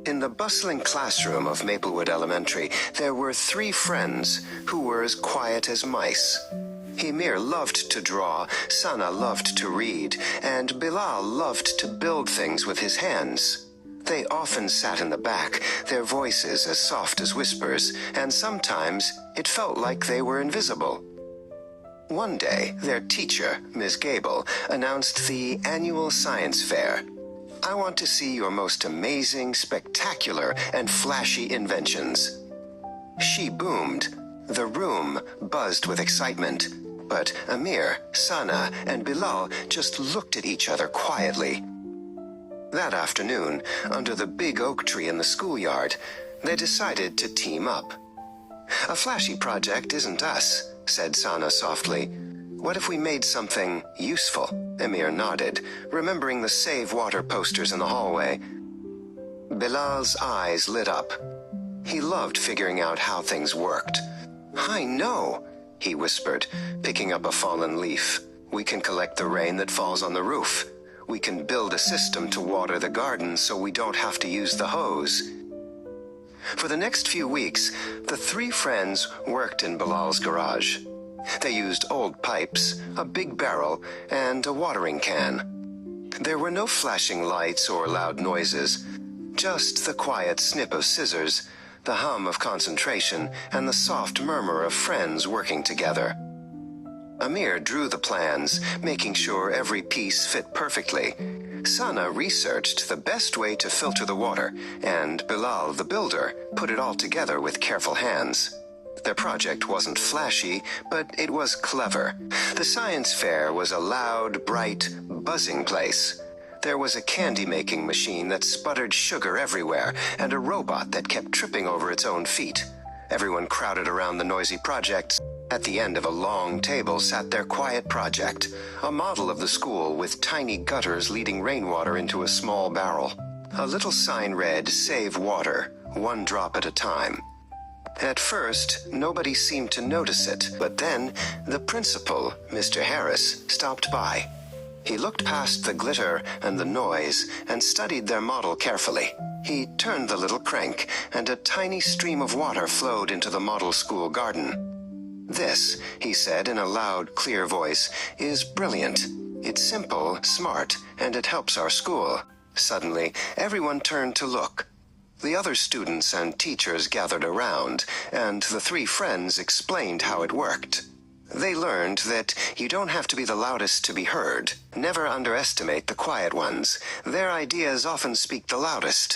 In the bustling classroom of Maplewood Elementary, there were three friends who were as quiet as mice. Himir loved to draw, Sana loved to read, and Bilal loved to build things with his hands. They often sat in the back, their voices as soft as whispers, and sometimes it felt like they were invisible. One day, their teacher, Ms. Gable, announced the annual science fair. "I want to see your most amazing, spectacular, and flashy inventions." She boomed. The room buzzed with excitement. But Amir, Sana, and Bilal just looked at each other quietly. That afternoon, under the big oak tree in the schoolyard, they decided to team up. "A flashy project isn't us," said Sana softly. "What if we made something useful?" Amir nodded, remembering the Save Water posters in the hallway. Bilal's eyes lit up. He loved figuring out how things worked. "I know," he whispered, picking up a fallen leaf. "We can collect the rain that falls on the roof. We can build a system to water the garden so we don't have to use the hose." For the next few weeks, the three friends worked in Bilal's garage. They used old pipes, a big barrel, and a watering can. There were no flashing lights or loud noises, just the quiet snip of scissors, the hum of concentration, and the soft murmur of friends working together. Amir drew the plans, making sure every piece fit perfectly. Sana researched the best way to filter the water, and Bilal, the builder, put it all together with careful hands. Their project wasn't flashy, but it was clever. The science fair was a loud, bright, buzzing place. There was a candy-making machine that sputtered sugar everywhere, and a robot that kept tripping over its own feet. Everyone crowded around the noisy projects. At the end of a long table sat their quiet project, a model of the school with tiny gutters leading rainwater into a small barrel. A little sign read, "Save water, one drop at a time." At first, nobody seemed to notice it, but then the principal, Mr. Harris, stopped by. He looked past the glitter and the noise and studied their model carefully. He turned the little crank, and a tiny stream of water flowed into the model school garden. "This," he said in a loud, clear voice, "is brilliant. It's simple, smart, and it helps our school." Suddenly, everyone turned to look. The other students and teachers gathered around, and the three friends explained how it worked. They learned that you don't have to be the loudest to be heard. Never underestimate the quiet ones. Their ideas often speak the loudest.